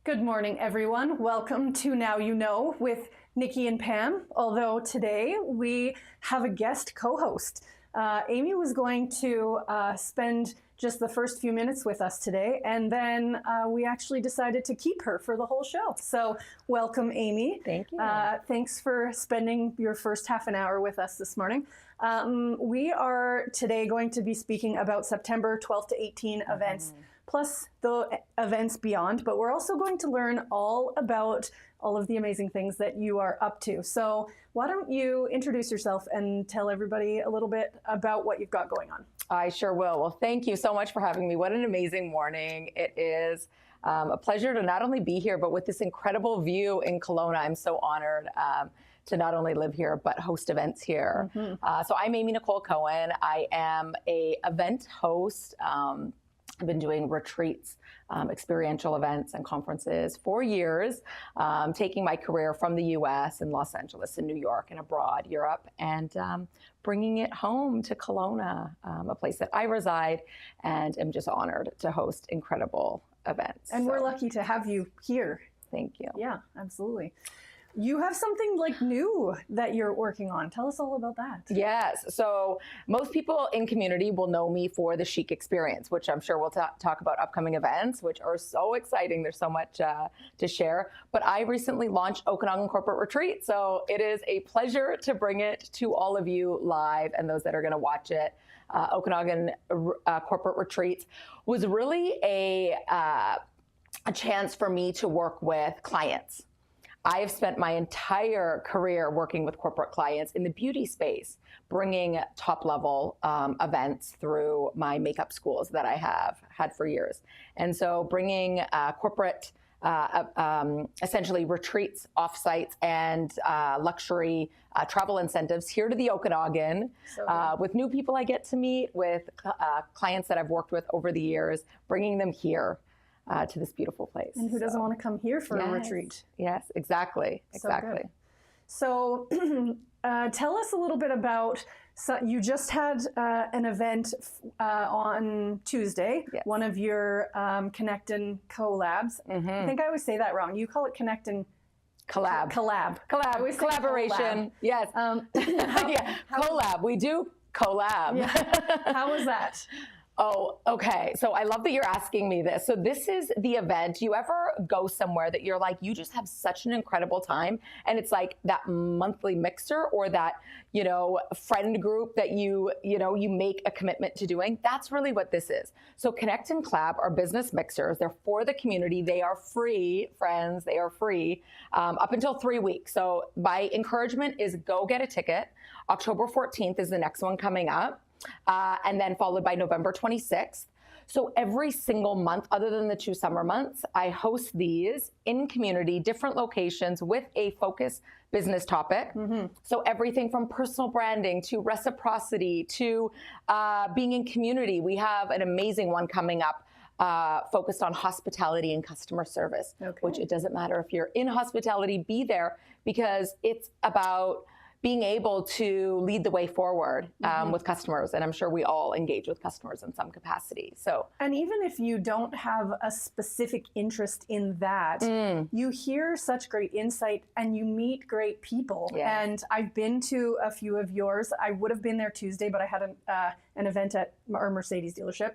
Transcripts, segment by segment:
Good morning, everyone. Welcome to Now You Know with Nikki and Pam. Although today we have a guest co-host. Amy was going to spend just the first few minutes with us today, and then we actually decided to keep her for the whole show. So welcome, Amy. Thank you. Thanks for spending your first half an hour with us this morning. We are today going to be speaking about September 12 to 18 events, plus the events beyond, but we're also going to learn all about all of the amazing things that you are up to. So why don't you introduce yourself and tell everybody a little bit about what you've got going on? I sure will. Well, thank you so much for having me. What an amazing morning. It is a pleasure to not only be here, but with this incredible view in Kelowna. I'm so honored to not only live here, but host events here. So I'm Amy Nicole Cohen. I am a event host. I've been doing retreats, experiential events and conferences for years, taking my career from the US and Los Angeles and New York and abroad, Europe, and bringing it home to Kelowna, a place that I reside, and am just honored to host incredible events. And we're lucky to have you here. Thank you. Yeah, absolutely. You have something like new that you're working on. Tell us all about that. Yes. So most people in community will know me for the Chic Experience, which I'm sure we'll talk about upcoming events, which are so exciting. There's so much to share. But I recently launched Okanagan Corporate Retreat. So it is a pleasure to bring it to all of you live and those that are going to watch it. Okanagan Corporate Retreats was really a chance for me to work with clients. I have spent my entire career working with corporate clients in the beauty space, bringing top-level events through my makeup schools that I have had for years. And so bringing corporate, essentially retreats, offsites, and luxury travel incentives here to the Okanagan with new people I get to meet, with clients that I've worked with over the years, bringing them here. To this beautiful place. And who doesn't want to come here for a retreat? Yes, exactly. So tell us a little bit about, you just had an event on Tuesday, one of your Connect and collabs. I think I always say that wrong. You call it Connect and Collab. Collaboration. Yes. Collab. We do collab. Yeah. How was that? Oh, okay. So I love that you're asking me this. So this is the event. You ever go somewhere that you're like, you just have such an incredible time, and it's like that monthly mixer or that, friend group that you make a commitment to doing? That's really what this is. So Connect and Collab are business mixers. They're for the community. They are free, friends. They are free up until 3 weeks. So my encouragement is go get a ticket. October 14th is the next one coming up. And then followed by November 26th. So every single month, other than the 2 summer months, I host these in community, different locations with a focus business topic. So everything from personal branding to reciprocity to being in community. We have an amazing one coming up focused on hospitality and customer service, which it doesn't matter if you're in hospitality, be there, because it's about being able to lead the way forward with customers. And I'm sure we all engage with customers in some capacity. So, and even if you don't have a specific interest in that, you hear such great insight and you meet great people. And I've been to a few of yours. I would have been there Tuesday, but I had an event at our Mercedes dealership.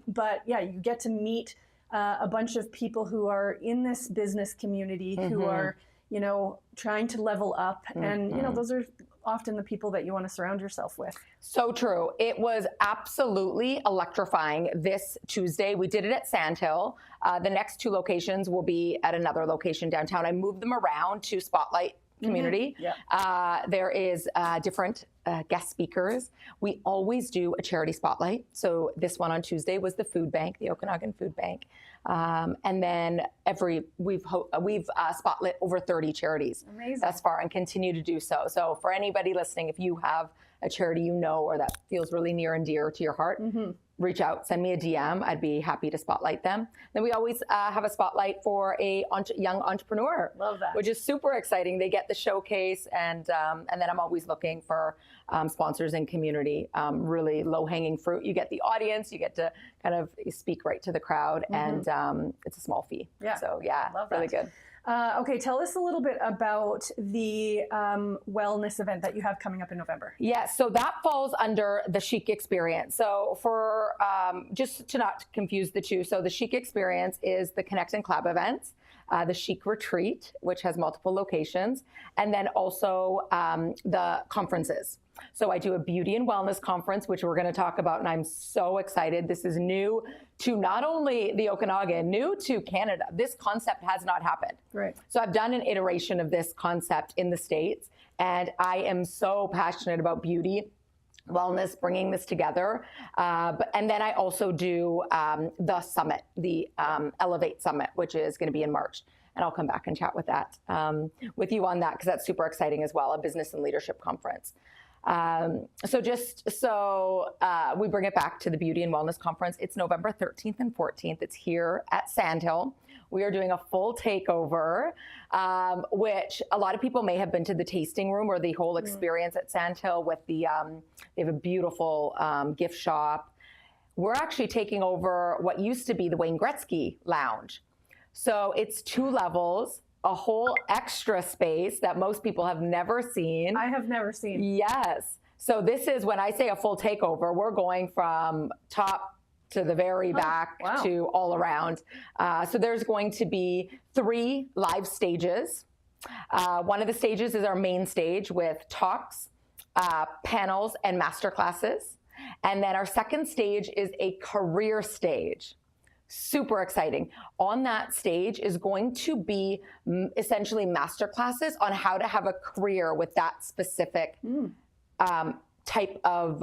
But yeah, you get to meet a bunch of people who are in this business community who are trying to level up. And, those are often the people that you want to surround yourself with. So true. It was absolutely electrifying this Tuesday. We did it at Sandhill. The next 2 locations will be at another location downtown. I moved them around to spotlight community. There is different guest speakers. We always do a charity spotlight. So this one on Tuesday was the food bank, the Okanagan Food Bank. And then we've spotlit over 30 charities thus far and continue to do so. So for anybody listening, if you have a charity or that feels really near and dear to your heart, reach out, send me a DM. I'd be happy to spotlight them. Then we always have a spotlight for a young entrepreneur. Love that. Which is super exciting. They get the showcase, and then I'm always looking for sponsors and community. Really low-hanging fruit. You get the audience, you get to kind of speak right to the crowd, and it's a small fee. Yeah. So yeah, love really that. good. Okay, tell us a little bit about the wellness event that you have coming up in November. Yes, so that falls under the Chic Experience. So for, just to not confuse the two, so the Chic Experience is the Connect and Collab events, the Chic Retreat, which has multiple locations, and then also the conferences. So I do a beauty and wellness conference, which we're going to talk about, and I'm so excited. This is new to not only the Okanagan, new to Canada. This concept has not happened. Right. So I've done an iteration of this concept in the States, and I am so passionate about beauty, wellness, bringing this together. And then I also do the summit, the Elevate Summit, which is going to be in March. And I'll come back and chat with that, with you on that, because that's super exciting as well, a business and leadership conference. So we bring it back to the Beauty and Wellness Conference. It's November 13th and 14th. It's here at Sandhill. We are doing a full takeover, which a lot of people may have been to the tasting room or the whole experience at Sandhill with the, they have a beautiful gift shop. We're actually taking over what used to be the Wayne Gretzky Lounge. So it's 2 levels. A whole extra space that most people have never seen. I have never seen. Yes. So this is, when I say a full takeover, we're going from top to the very back to all around. So there's going to be 3 live stages. One of the stages is our main stage with talks, panels, and masterclasses. And then our second stage is a career stage. Super exciting. On that stage is going to be essentially masterclasses on how to have a career with that specific type of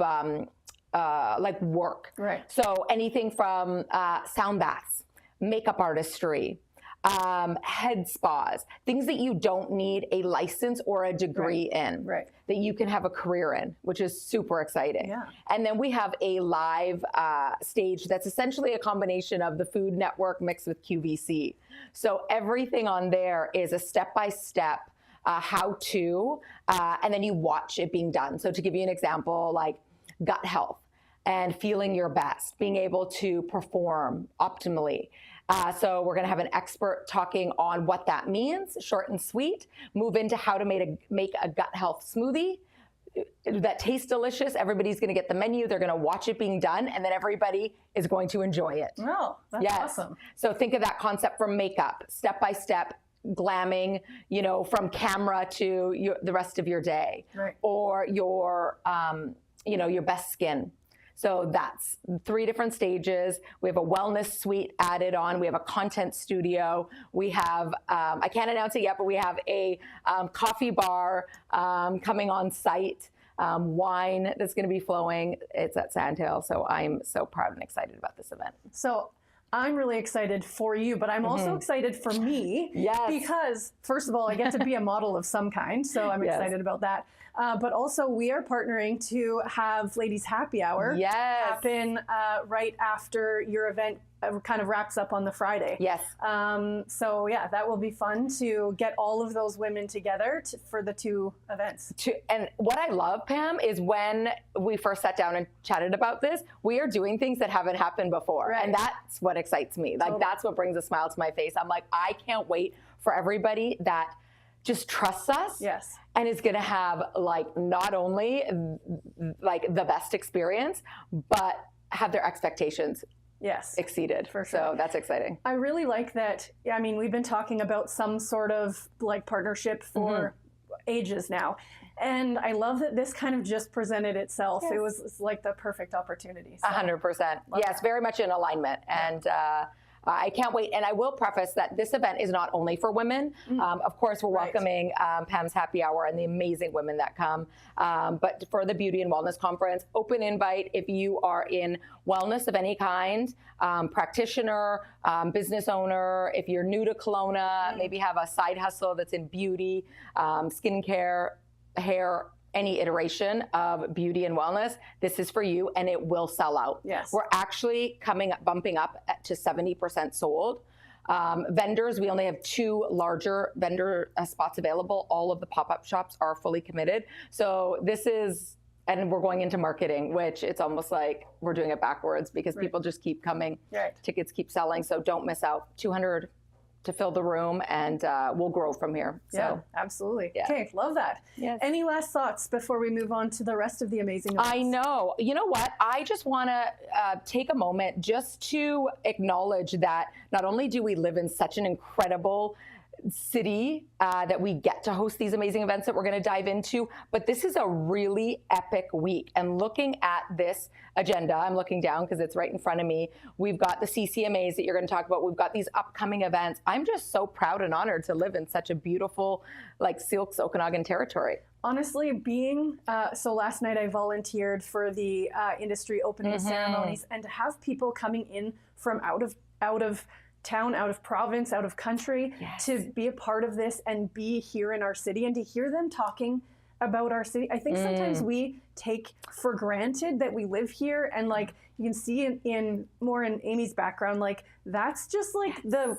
like work. Right. So anything from sound baths, makeup artistry, head spas, things that you don't need a license or a degree in, that you can have a career in, which is super exciting. Yeah. And then we have a live stage that's essentially a combination of the Food Network mixed with QVC. So everything on there is a step-by-step how-to, and then you watch it being done. So to give you an example, like gut health and feeling your best, being able to perform optimally. So we're going to have an expert talking on what that means, short and sweet, move into how to make a gut health smoothie that tastes delicious. Everybody's going to get the menu. They're going to watch it being done, and then everybody is going to enjoy it. Oh, that's awesome. So think of that concept from makeup, step-by-step, glamming, you know, from camera to the rest of your day, or your, you know, your best skin. So that's 3 different stages. We have a wellness suite added on. We have a content studio. We have, I can't announce it yet, but we have a coffee bar coming on site, wine that's going to be flowing. It's at Sandhill. So I'm so proud and excited about this event. So I'm really excited for you, but I'm also excited for me. Yes. Because first of all, I get to be a model of some kind. So I'm excited about that. But also we are partnering to have Ladies Happy Hour happen right after your event kind of wraps up on the Friday. Yes. So yeah, that will be fun to get all of those women together for the 2 events. And what I love, Pam, is when we first sat down and chatted about this, we are doing things that haven't happened before. And that's what excites me. Like that's what brings a smile to my face. I'm like, I can't wait for everybody that just trusts us and is going to have like not only like the best experience, but have their expectations exceeded. For sure. So that's exciting. I really like that. I mean, we've been talking about some sort of like partnership for ages now. And I love that this kind of just presented itself. It was like the perfect opportunity. So. 100%. Yes, very much in alignment. And I can't wait. And I will preface that this event is not only for women. Of course, we're welcoming Pam's Happy Hour and the amazing women that come. But for the Beauty and Wellness Conference, open invite if you are in wellness of any kind, practitioner, business owner, if you're new to Kelowna, maybe have a side hustle that's in beauty, skincare, hair, any iteration of beauty and wellness, this is for you, and it will sell out. Yes. We're actually bumping up to 70% sold. Vendors, we only have 2 larger vendor spots available. All of the pop-up shops are fully committed. So this is, and we're going into marketing, which it's almost like we're doing it backwards because people just keep coming. Right. Tickets keep selling. So don't miss out. 200 to fill the room, and we'll grow from here. Yeah, absolutely. Yeah. Okay, love that. Yes. Any last thoughts before we move on to the rest of the amazing events? I know. You know what? I just want to take a moment just to acknowledge that not only do we live in such an incredible city that we get to host these amazing events that we're going to dive into, but this is a really epic week. And looking at this agenda, I'm looking down because it's right in front of me. We've got the CCMAs that you're going to talk about. We've got these upcoming events. I'm just so proud and honored to live in such a beautiful, like, Silks Okanagan territory. Honestly, so last night I volunteered for the industry opening ceremonies, and to have people coming in from out of town, out of province, out of country, to be a part of this and be here in our city and to hear them talking about our city. I think sometimes we take for granted that we live here, and like you can see in Amy's background, like that's just like the,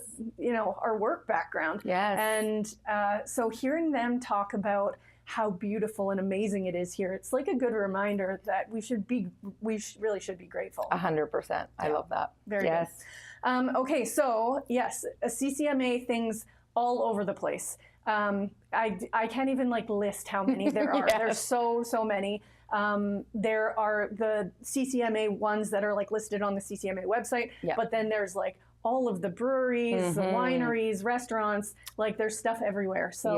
our work background. Yes. And so hearing them talk about how beautiful and amazing it is here, it's like a good reminder that we really should be grateful. 100%. I love that. Very good. Okay, so yes, CCMA things all over the place. I can't even like list how many there are. There's so many. There are the CCMA ones that are like listed on the CCMA website, but then there's like all of the breweries, the wineries, restaurants, like there's stuff everywhere. So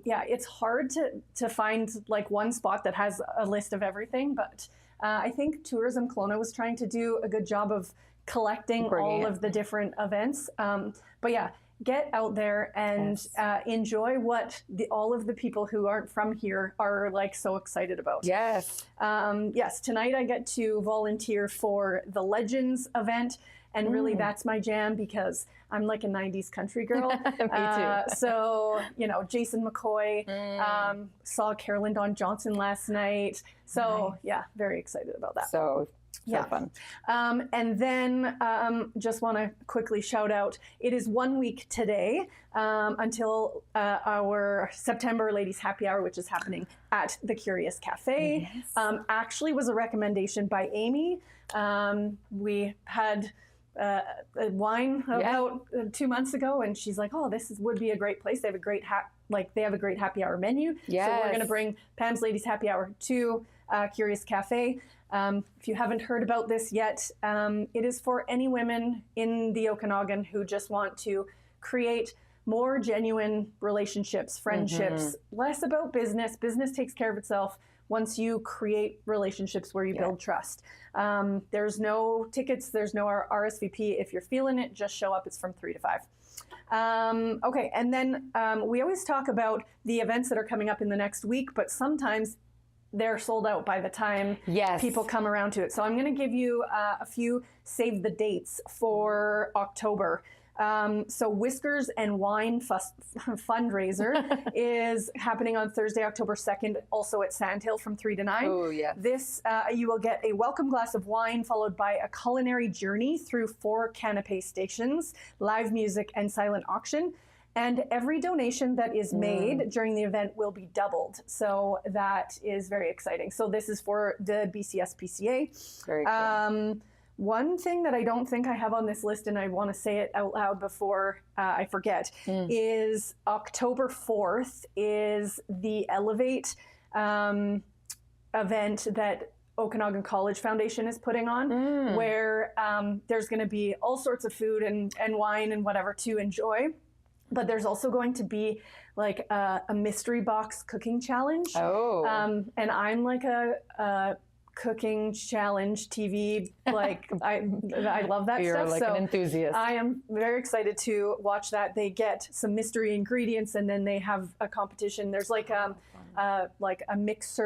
it's hard to find like one spot that has a list of everything, but I think Tourism Kelowna was trying to do a good job of collecting all of the different events. But yeah, get out there and enjoy what all of the people who aren't from here are like so excited about. Yes. Yes, tonight I get to volunteer for the Legends event. And really that's my jam because I'm like a 90s country girl. Me too. So, Jason McCoy, saw Carolyn Dawn Johnson last night. So yeah, very excited about that. So fun. And then just want to quickly shout out, it is 1 week today until our September Ladies Happy Hour, which is happening at the Curious Cafe. Yes. Actually was a recommendation by Amy. We had a wine about 2 months ago, and she's like, "Oh, would be a great place. They have a great happy hour menu." Yes. So we're going to bring Pam's Ladies Happy Hour to Curious Cafe. If you haven't heard about this yet, it is for any women in the Okanagan who just want to create more genuine relationships, friendships, less about business. Business takes care of itself once you create relationships where you build trust. There's no tickets, there's no RSVP. If you're feeling it, just show up. It's from 3 to 5. Okay, and then we always talk about the events that are coming up in the next week, but sometimes they're sold out by the time people come around to it. So I'm going to give you a few save the dates for October. So Whiskers and Wine fundraiser is happening on Thursday, October 2nd, also at Sandhill from 3 to 9. Oh, yeah. This, you will get a welcome glass of wine followed by a culinary journey through 4 canapé stations, live music, and silent auction. And every donation that is made during the event will be doubled. So that is very exciting. So this is for the BCSPCA. Very cool. One thing that I don't think I have on this list, and I want to say it out loud before I forget, is October 4th is the Elevate event that Okanagan College Foundation is putting on, where there's going to be all sorts of food and wine and whatever to enjoy. But there's also going to be like a mystery box cooking challenge. And I'm like a cooking challenge TV, like I love that You're stuff. like an enthusiast. I am very excited to watch that. They get some mystery ingredients and then they have a competition. There's like a mix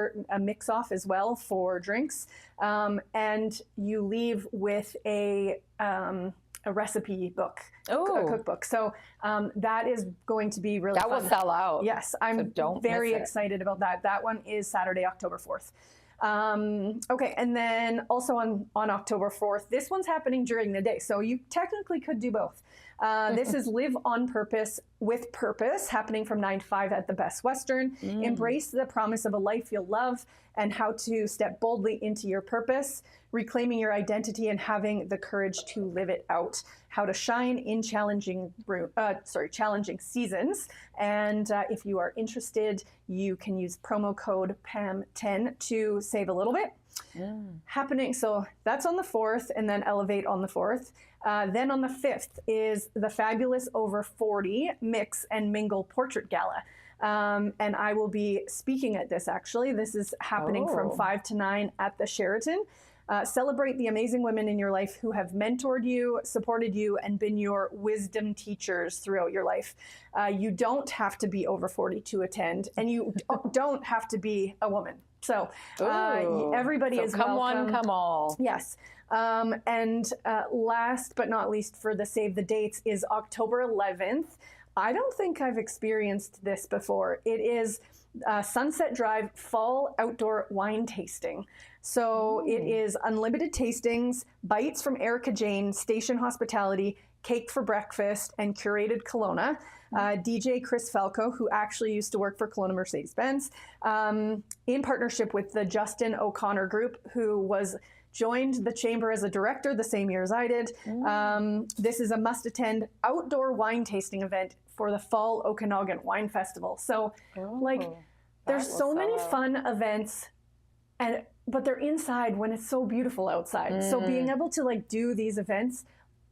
off as well for drinks. And you leave with a recipe book, a Oh, cookbook. So that is going to be really that fun. will sell out. Yes, I'm very excited about that. That one is Saturday, October 4th. Okay, and then also on October 4th, this one's happening during the day, so you technically could do both. This is Live on Purpose with Purpose, happening from 9 to 5 at the Best Western. Embrace the promise of a life you'll love and how to step boldly into your purpose, reclaiming your identity and having the courage to live it out. How to shine in challenging seasons. And if you are interested, you can use promo code PAM10 to save a little bit. Happening, so that's on the 4th, and then Elevate on the 4th. Then on the 5th is the Fabulous Over 40 Mix and Mingle Portrait Gala. And I will be speaking at this, actually. This is happening from 5 to 9 at the Sheraton. Celebrate the amazing women in your life who have mentored you, supported you, and been your wisdom teachers throughout your life. You don't have to be over 40 to attend, and you don't have to be a woman. So everybody is welcome. Come one, come all. Yes. And last but not least for the Save the Dates is October 11th. I don't think I've experienced this before. It is Sunset Drive Fall Outdoor Wine Tasting. So it is unlimited tastings, bites from Erica Jane, Station Hospitality, cake for breakfast, and curated Kelowna. DJ Chris Falco, who actually used to work for Kelowna Mercedes-Benz, in partnership with the Justin O'Connor Group, who joined the chamber as a director the same year as I did. This is a must-attend outdoor wine tasting event for the Fall Okanagan Wine Festival. So, there's so many fun events, but they're inside when it's so beautiful outside. So being able to do these events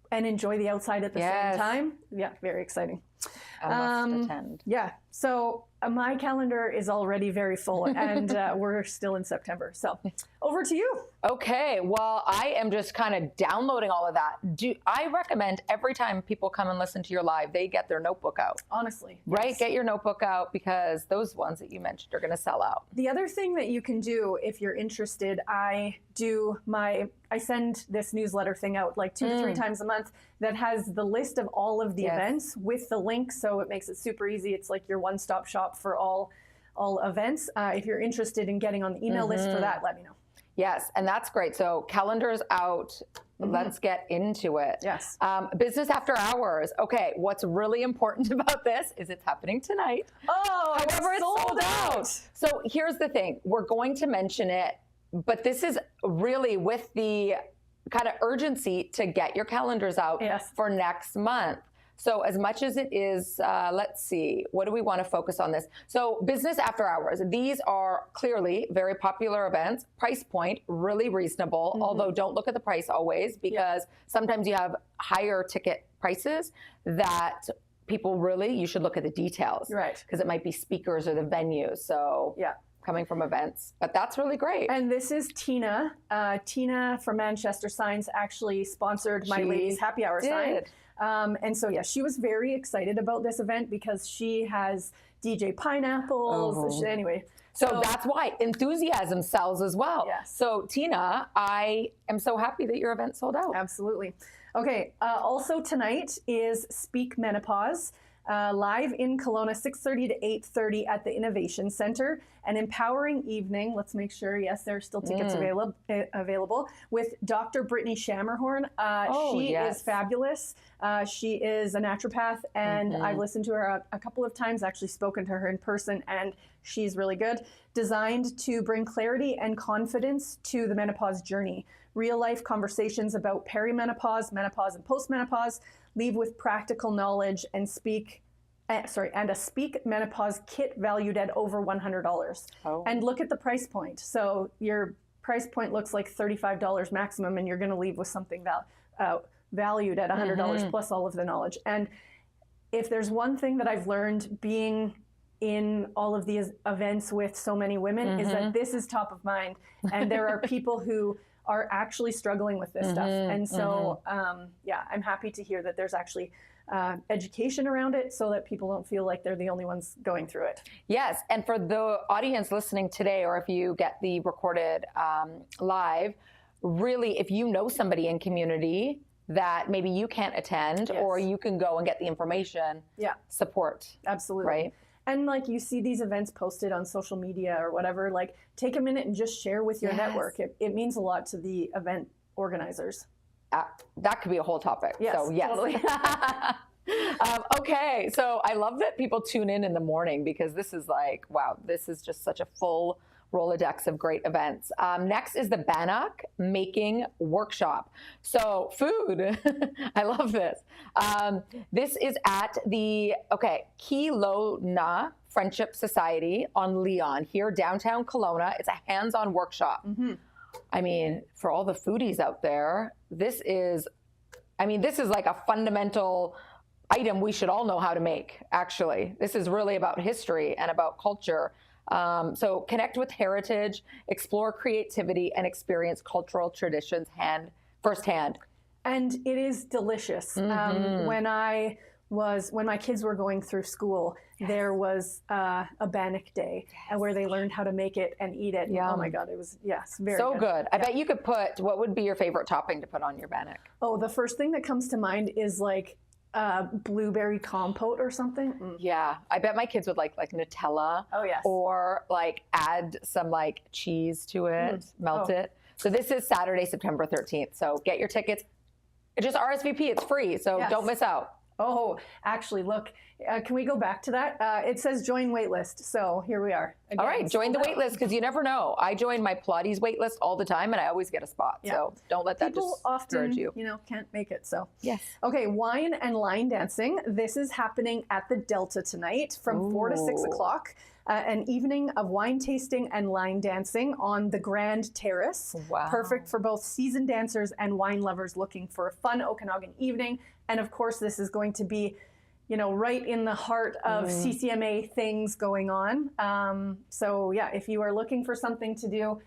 and enjoy the outside at the same time, very exciting. I must attend. Yeah. So my calendar is already very full, and we're still in September. So over to you. Okay. Well, I am just kind of downloading all of that. I recommend every time people come and listen to your live, they get their notebook out. Honestly. Right? Yes. Get your notebook out, because those ones that you mentioned are going to sell out. The other thing that you can do if you're interested, I send this newsletter thing out like 2 to 3 times a month that has the list of all of the events with the link. So it makes it super easy. It's like your one-stop shop for all events. If you're interested in getting on the email list for that, let me know. Yes, and that's great. So calendar's out. Let's get into it. Yes. Business after hours. Okay, what's really important about this is it's happening tonight. However, it's sold out. So here's the thing. We're going to mention it, but this is really with the kind of urgency to get your calendars out for next month. So as much as it is, let's see, what do we want to focus on this? So business after hours, these are clearly very popular events, price point, really reasonable, although don't look at the price always, because sometimes you have higher ticket prices that people you should look at the details. Right. Because it might be speakers or the venue. So coming from events, but that's really great. And this is Tina. Tina from Manchester Signs actually sponsored my ladies happy hour sign. And so, she was very excited about this event because she has DJ Pineapples. Anyway. So that's why enthusiasm sells as well. Yes. So Tina, I am so happy that your event sold out. Absolutely. Okay. Also tonight is Speak Menopause. Live in Kelowna, 6:30 to 8:30 at the Innovation Center. An empowering evening. Let's make sure, there are still tickets available with Dr. Brittany Shammerhorn. She is fabulous. She is a naturopath, and I've listened to her a couple of times, actually spoken to her in person, and she's really good. Designed to bring clarity and confidence to the menopause journey. Real life conversations about perimenopause, menopause, and postmenopause. Leave with practical knowledge and a Speak Menopause kit valued at over $100. And look at the price point. So your price point looks like $35 maximum, and you're going to leave with something valued at $100 plus all of the knowledge. And if there's one thing that I've learned being in all of these events with so many women is that this is top of mind, and there are people who are actually struggling with this stuff. And so, I'm happy to hear that there's actually education around it so that people don't feel like they're the only ones going through it. Yes. And for the audience listening today, or if you get the recorded live, really, if you know somebody in community that maybe you can't attend, or you can go and get the information, support. Absolutely. Right. And like you see these events posted on social media or whatever, like take a minute and just share with your network. It means a lot to the event organizers. That could be a whole topic. Yes, so yes. Totally. Okay, so I love that people tune in the morning, because this is like, wow, this is just such a full Rolodex of great events. Next is the Bannock Making Workshop. So food, I love this. This is at the, Kelowna Friendship Society on Leon here, downtown Kelowna. It's a hands-on workshop. Mm-hmm. I mean, for all the foodies out there, this is like a fundamental item we should all know how to make, actually. This is really about history and about culture. So connect with heritage, explore creativity, and experience cultural traditions firsthand. And it is delicious. Mm-hmm. When my kids were going through school, there was a bannock day where they learned how to make it and eat it. Yum. Oh my God, it was, very so good. I bet you could what would be your favorite topping to put on your bannock? Oh, the first thing that comes to mind is like blueberry compote or something. Yeah, I bet my kids would like Nutella. Oh yes. Or like add some like cheese to it, melt it. So this is Saturday, September 13th. So get your tickets. Just RSVP. It's free, so don't miss out. Oh, actually, look, can we go back to that? It says join waitlist. So here we are. Again, all right, join the waitlist, because you never know. I join my Pilates waitlist all the time, and I always get a spot. Yeah. So don't let that People just discourage you. People often, can't make it. So yes. Okay, wine and line dancing. This is happening at the Delta tonight from 4 to 6 o'clock. An evening of wine tasting and line dancing on the Grand Terrace. Wow. Perfect for both seasoned dancers and wine lovers looking for a fun Okanagan evening. And of course, this is going to be, right in the heart of CCMA things going on. So yeah, if you are looking for something to do,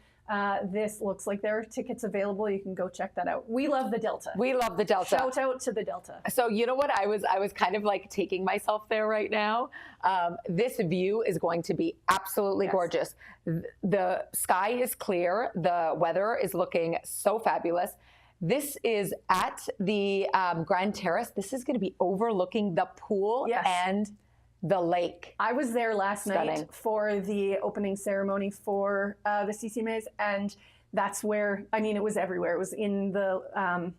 this looks like there are tickets available. You can go check that out. We love the Delta. We love the Delta. Shout out to the Delta. So you know what? I was kind of like taking myself there right now. This view is going to be absolutely gorgeous. The sky is clear. The weather is looking so fabulous. This is at the Grand Terrace. This is going to be overlooking the pool and the lake. I was there last night for the opening ceremony for the CCMAs, and that's where, it was everywhere. It was in the,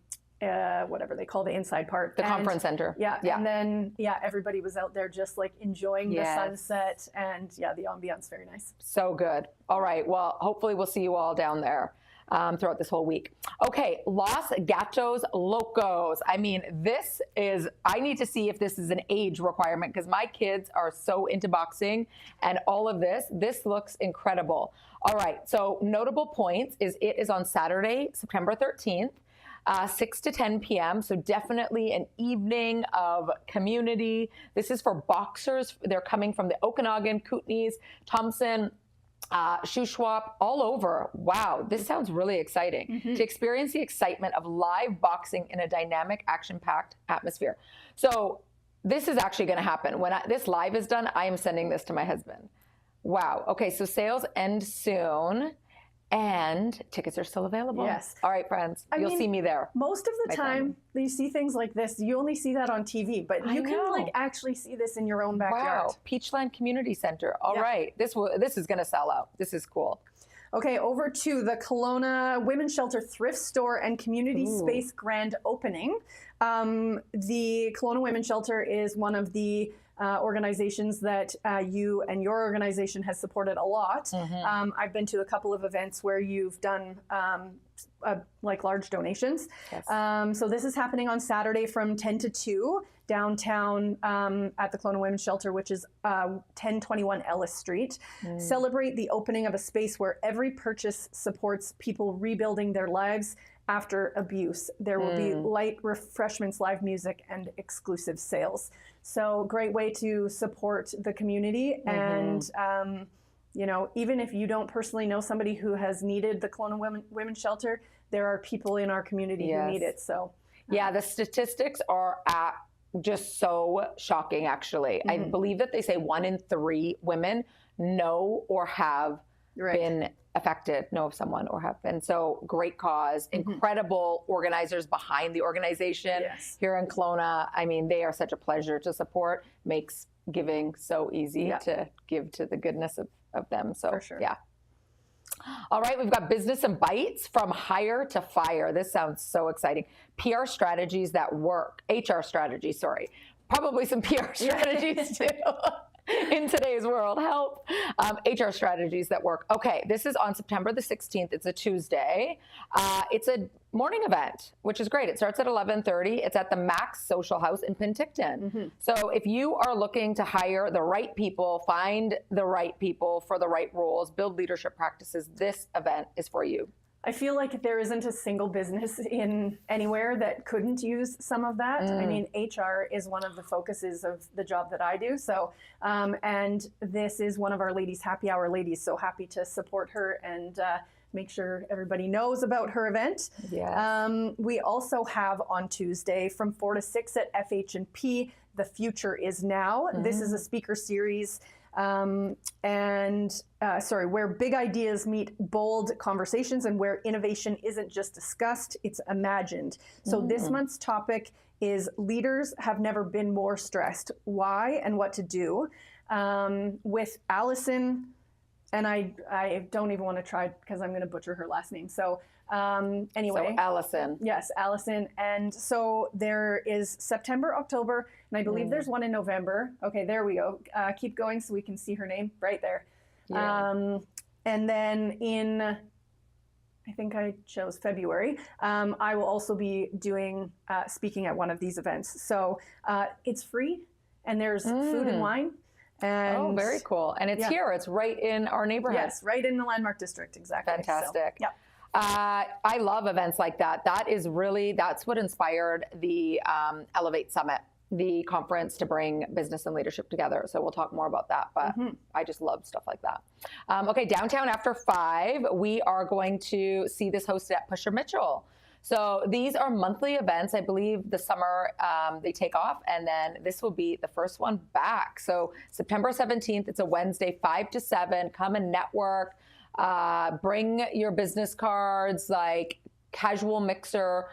whatever they call the inside part. The conference center. Yeah. And then, everybody was out there just like enjoying the sunset, and the ambiance, very nice. So good. All right. Well, hopefully we'll see you all down there throughout this whole week. Okay, Los Gatos Locos. I need to see if this is an age requirement, because my kids are so into boxing and all of this. This looks incredible. All right, so notable points is it is on Saturday, September 13th, 6 to 10 p.m. So definitely an evening of community. This is for boxers. They're coming from the Okanagan, Kootenays, Thompson, Shuswap, all over. Wow, this sounds really exciting. To experience the excitement of live boxing in a dynamic, action-packed atmosphere. So this is actually going to happen. When this live is done, I am sending this to my husband. Wow. Okay, so sales end soon, and tickets are still available. Yes. All right, friends, you'll see me there. Most of the time, you see things like this, you only see that on TV, but you can actually see this in your own backyard. Wow, Peachland Community Center. All right, this is going to sell out. This is cool. Okay, over to the Kelowna Women's Shelter Thrift Store and Community Space grand opening. The Kelowna Women's Shelter is one of the organizations that you and your organization has supported a lot. I've been to a couple of events where you've done large donations. Yes. So this is happening on Saturday from 10 to 2 downtown at the Kelowna Women's Shelter, which is 1021 Ellis Street. Celebrate the opening of a space where every purchase supports people rebuilding their lives after abuse. There will be light refreshments, live music, and exclusive sales. So great way to support the community. And, even if you don't personally know somebody who has needed the Kelowna Women's Shelter, there are people in our community who need it. So yeah, the statistics are just so shocking, actually. I believe that they say 1 in 3 women know or have been affected, know of someone, or have been. So great cause, incredible organizers behind the organization here in Kelowna. I mean, they are such a pleasure to support, makes giving so easy to give to the goodness of them. So for sure. Yeah. All right, we've got business and bites from hire to fire. This sounds so exciting. PR strategies that work. HR strategies, sorry. Probably some PR strategies too. In today's world, help. HR strategies that work. Okay, this is on September the 16th. It's a Tuesday. It's a morning event, which is great. It starts at 11:30. It's at the Max Social House in Penticton. So if you are looking to hire the right people, find the right people for the right roles, build leadership practices, this event is for you. I feel like there isn't a single business in anywhere that couldn't use some of that. I mean, HR is one of the focuses of the job that I do. So, and this is one of our ladies' happy hour ladies. So happy to support her and make sure everybody knows about her event. Yes. We also have on Tuesday from 4 to 6 at FH&P, The Future is Now. This is a speaker series where big ideas meet bold conversations and where innovation isn't just discussed, it's imagined. So this month's topic is leaders have never been more stressed. Why and what to do? With Allison, and I don't even want to try because I'm going to butcher her last name. So anyway. So Allison. Yes, Allison. And so there is September, October, and I believe there's one in November. Okay, there we go. Keep going so we can see her name right there. Yeah. And then in, I think I chose February, I will also be doing, speaking at one of these events. So it's free and there's food and wine. And very cool. And it's here. It's right in our neighborhood. Yes, right in the Landmark District. Exactly. Fantastic. So, I love events like that. That's what inspired the Elevate Summit, the conference to bring business and leadership together. So we'll talk more about that, but I just love stuff like that. Okay, Downtown After 5, we are going to see this hosted at Pusher Mitchell. So these are monthly events. I believe the summer they take off, and then this will be the first one back. So September 17th, it's a Wednesday, 5 to 7. Come and network. Bring your business cards, like casual mixer.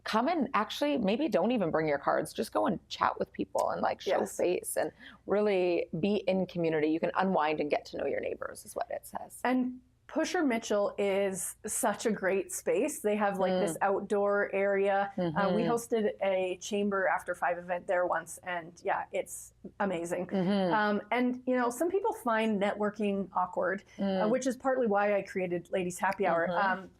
Come and actually maybe don't even bring your cards. Just go and chat with people and like show face and really be in community. You can unwind and get to know your neighbors is what it says. And Pusher Mitchell is such a great space. They have like this outdoor area. We hosted a Chamber After 5 event there once, and yeah, it's amazing. And you know, some people find networking awkward, which is partly why I created Ladies Happy Hour.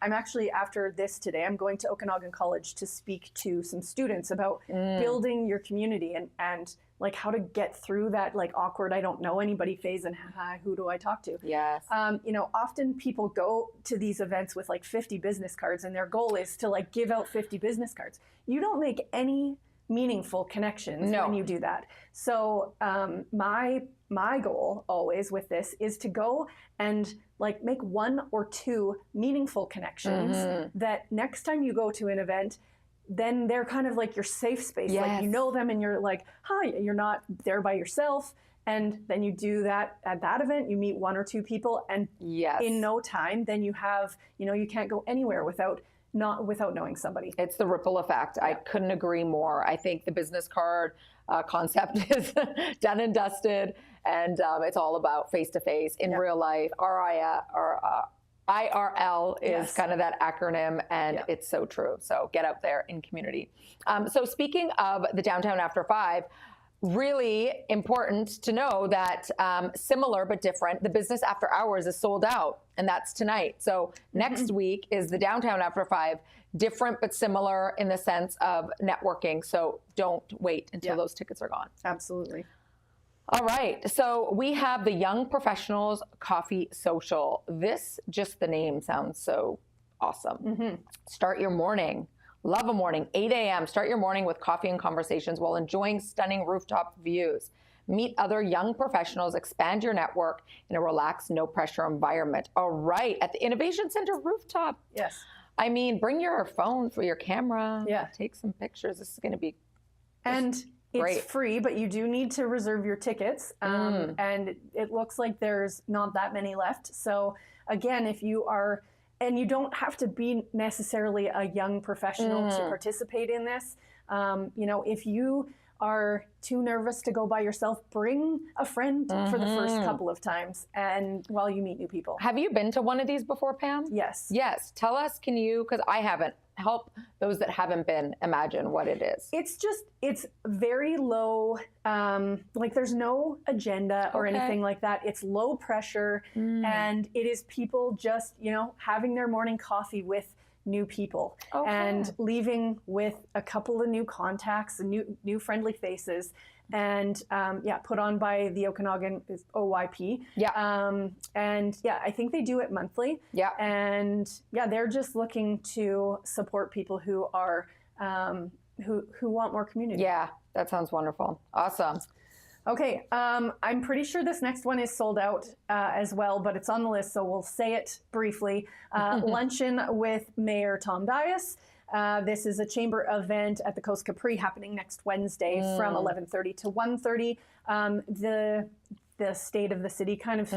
I'm actually, after this today, I'm going to Okanagan College to speak to some students about building your community and like how to get through that like awkward, I don't know anybody phase and who do I talk to? Yes. You know, often people go to these events with like 50 business cards and their goal is to like give out 50 business cards. You don't make any meaningful connections when you do that. So my goal always with this is to go and like make 1 or 2 meaningful connections that next time you go to an event, then they're kind of like your safe space. Like you know them and you're like, hi, you're not there by yourself. And then you do that at that event, you meet 1 or 2 people and in no time, then you have, you know, you can't go anywhere without knowing somebody. It's the ripple effect. I couldn't agree more. I think the business card concept is done and dusted, and it's all about face-to-face in real life. IRL is kind of that acronym, and it's so true. So get out there in community. So speaking of the Downtown After 5, really important to know that similar but different, the Business After Hours is sold out, and that's tonight. So next week is the Downtown After 5, different but similar in the sense of networking. So don't wait until those tickets are gone. Absolutely. All right, so we have the Young Professionals Coffee Social. This, just the name sounds so awesome. Start your morning. Love a morning, 8 a.m. Start your morning with coffee and conversations while enjoying stunning rooftop views. Meet other young professionals, expand your network in a relaxed, no-pressure environment. All right, at the Innovation Center rooftop. Yes. I mean, bring your phone for your camera. Yeah. Take some pictures. This is going to be And great. It's free, but you do need to reserve your tickets. And it looks like there's not that many left. So again, if you are, and you don't have to be necessarily a young professional to participate in this. If you are too nervous to go by yourself, bring a friend for the first couple of times and while you meet new people. Have you been to one of these before, Pam? Yes. Yes. Tell us, can you, because I haven't, help those that haven't been imagine what it is. It's very low, like there's no agenda or anything like that. It's low pressure and it is people just, having their morning coffee with new people and leaving with a couple of new contacts and new friendly faces, and put on by the Okanagan OYP. I think they do it monthly. And they're just looking to support people who are who want more community. Yeah, that sounds wonderful. Awesome. Okay, I'm pretty sure this next one is sold out as well, but it's on the list, so we'll say it briefly. Luncheon with Mayor Tom Dias. This is a chamber event at the Coast Capri happening next Wednesday from 11:30 to 1:30. The state of the city kind of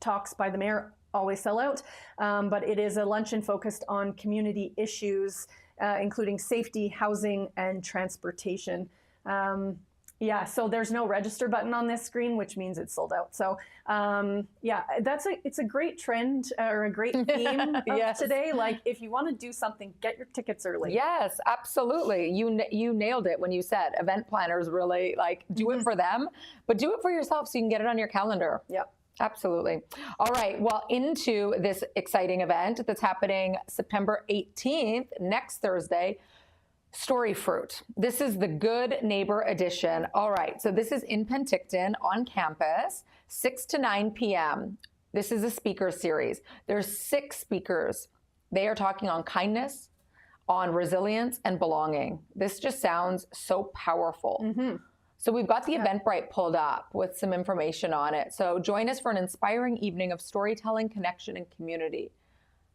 talks by the mayor always sell out, but it is a luncheon focused on community issues, including safety, housing, and transportation. So there's no register button on this screen, which means it's sold out. So it's a great trend or a great theme of today. Like if you want to do something, get your tickets early. Yes, absolutely. You nailed it when you said event planners really do it for them, but do it for yourself so you can get it on your calendar. Yep. Absolutely. All right. Well, into this exciting event that's happening September 18th, next Thursday. Story Fruit. This is the Good Neighbor Edition. All right. So this is in Penticton on campus, 6 to 9 p.m. This is a speaker series. There's 6 speakers. They are talking on kindness, on resilience, and belonging. This just sounds so powerful. So we've got the Eventbrite pulled up with some information on it. So join us for an inspiring evening of storytelling, connection, and community.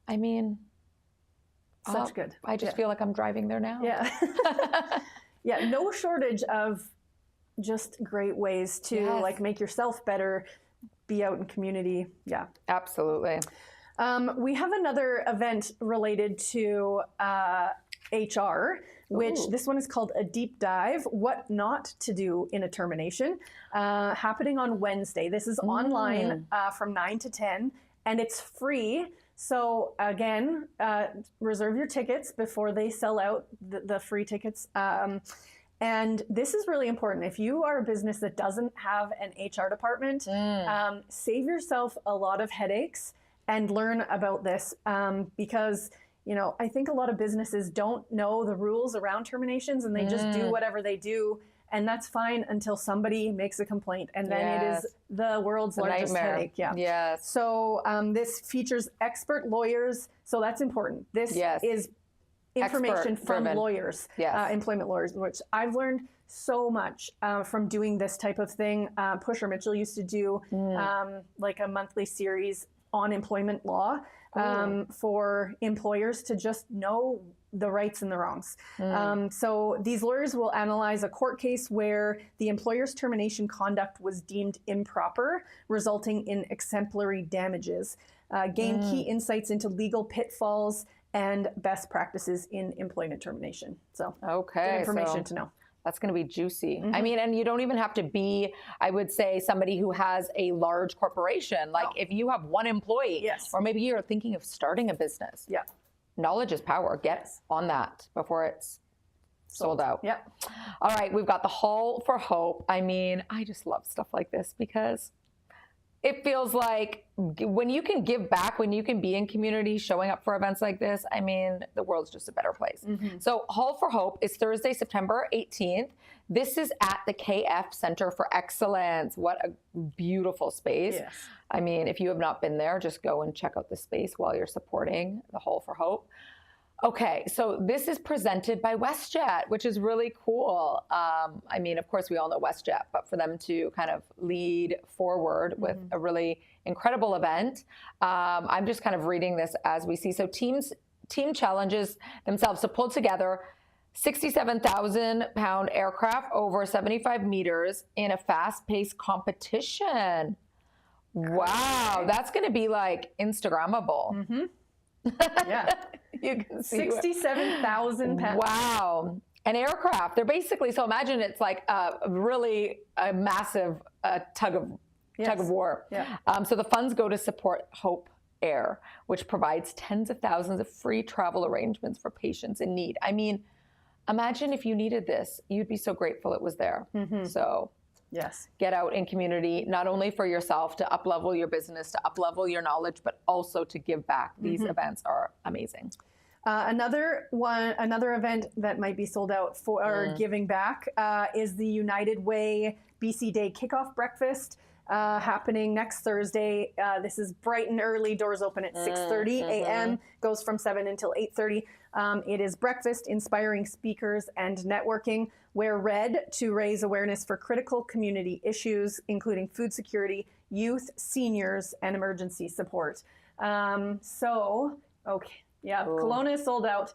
I mean, such good. I just feel like I'm driving there now. Yeah. No shortage of just great ways to make yourself better, be out in community. Yeah. Absolutely. We have another event related to HR, which this one is called A Deep Dive, What Not to Do in a Termination, happening on Wednesday. This is online from 9 to 10, and it's free. So again, reserve your tickets before they sell out, the free tickets. And this is really important. If you are a business that doesn't have an HR department, save yourself a lot of headaches and learn about this because, I think a lot of businesses don't know the rules around terminations and they just do whatever they do. And that's fine until somebody makes a complaint. And then it is the world's largest headache. So this features expert lawyers. So that's important. This is information from lawyers, employment lawyers, which I've learned so much from doing this type of thing. Pusher Mitchell used to do like a monthly series on employment law for employers to just know the rights and the wrongs. So these lawyers will analyze a court case where the employer's termination conduct was deemed improper, resulting in exemplary damages, gain key insights into legal pitfalls and best practices in employment termination. So good information to know. That's going to be juicy. I mean, and you don't even have to be, I would say, somebody who has a large corporation. Like if you have one employee, or maybe you're thinking of starting a business. Knowledge is power. Get on that before it's sold out. All right. We've got the Hall for Hope. I mean, I just love stuff like this because it feels like when you can give back, when you can be in community, showing up for events like this, I mean, the world's just a better place. So Hall for Hope is Thursday, September 18th. This is at the KF Center for Excellence. What a beautiful space. I mean, if you have not been there, just go and check out the space while you're supporting the Hall for Hope. Okay, so this is presented by WestJet, which is really cool. I mean, of course, we all know WestJet, but for them to kind of lead forward with a really incredible event, I'm just kind of reading this as we see. So team challenges themselves to pull together 67,000-pound aircraft over 75 meters in a fast-paced competition. Wow, that's going to be like Instagrammable. Mm-hmm. Yeah. You can see 67,000 pounds. Wow. An aircraft. They're basically, so imagine it's like a massive tug of war. Yeah. So the funds go to support Hope Air, which provides tens of thousands of free travel arrangements for patients in need. I mean, imagine if you needed this, you'd be so grateful it was there. Mm-hmm. So yes, get out in community, not only for yourself to up-level your business, to up-level your knowledge, but also to give back. These events are amazing. Another event that might be sold out for giving back is the United Way BC Day Kickoff Breakfast happening next Thursday. This is bright and early. Doors open at 6:30 a.m. Goes from 7 until 8:30. It is breakfast, inspiring speakers, and networking. Wear red to raise awareness for critical community issues, including food security, youth, seniors, and emergency support. Okay. Yeah, ooh. Kelowna is sold out.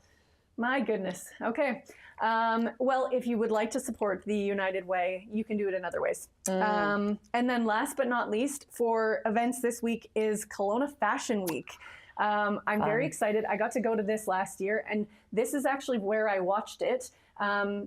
My goodness. Okay. Well, if you would like to support the United Way, you can do it in other ways. And then last but not least, for events this week is Kelowna Fashion Week. I'm very excited. I got to go to this last year, and this is actually where I watched it,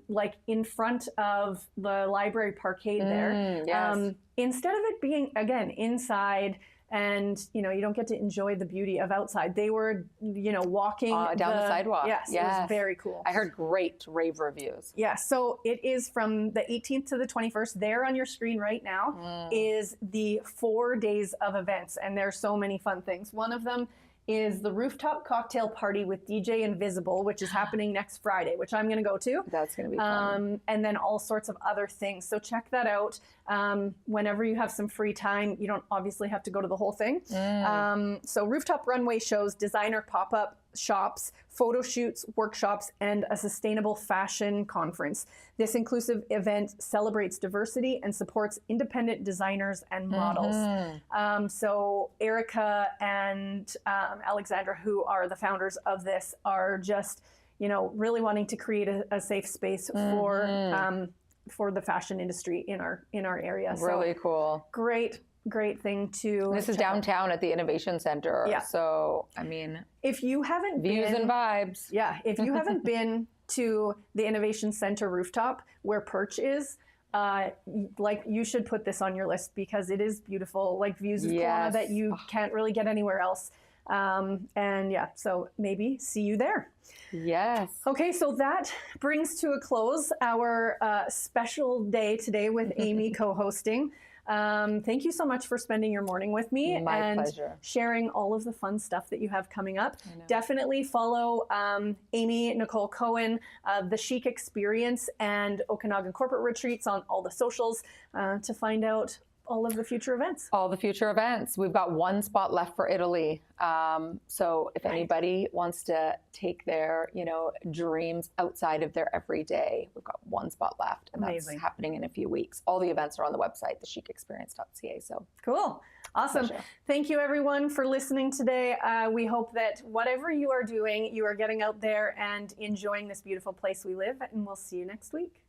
like in front of the library parkade there. Yes. Instead of it being, again, inside, and you don't get to enjoy the beauty of outside. They were, walking down the sidewalk. Yes, it was very cool. I heard great rave reviews. Yeah, so it is from the 18th to the 21st. There on your screen right now is the 4 days of events, and there's so many fun things. One of them is the rooftop cocktail party with DJ Invisible, which is happening next Friday, which I'm going to go to. That's going to be fun. And then all sorts of other things. So check that out. Whenever you have some free time, you don't obviously have to go to the whole thing. So rooftop runway shows, designer pop-up shops, photo shoots, workshops, and a sustainable fashion conference. This inclusive event celebrates diversity and supports independent designers and models. So Erica and Alexandra, who are the founders of this, are just, really wanting to create a safe space for the fashion industry in our area. Really cool. Great thing to. This is downtown at the Innovation Center. Yeah. So, I mean, if you haven't views and vibes. Yeah. If you haven't been to the Innovation Center rooftop where Perch is, you should put this on your list because it is beautiful, like views of Kelowna that you can't really get anywhere else. So maybe see you there. Yes. Okay, so that brings to a close our special day today with Amy co-hosting. Thank you so much for spending your morning with me and pleasure. Sharing all of the fun stuff that you have coming up. Definitely follow Amy Nicole Cohen, The Chic Experience, and Okanagan Corporate Retreats on all the socials to find out all of the future events. All the future events. We've got one spot left for Italy. So if anybody wants to take their, dreams outside of their everyday, we've got one spot left. And amazing. That's happening in a few weeks. All the events are on the website, thechicexperience.ca. So cool. Awesome. Pleasure. Thank you everyone for listening today. We hope that whatever you are doing, you are getting out there and enjoying this beautiful place we live, and we'll see you next week.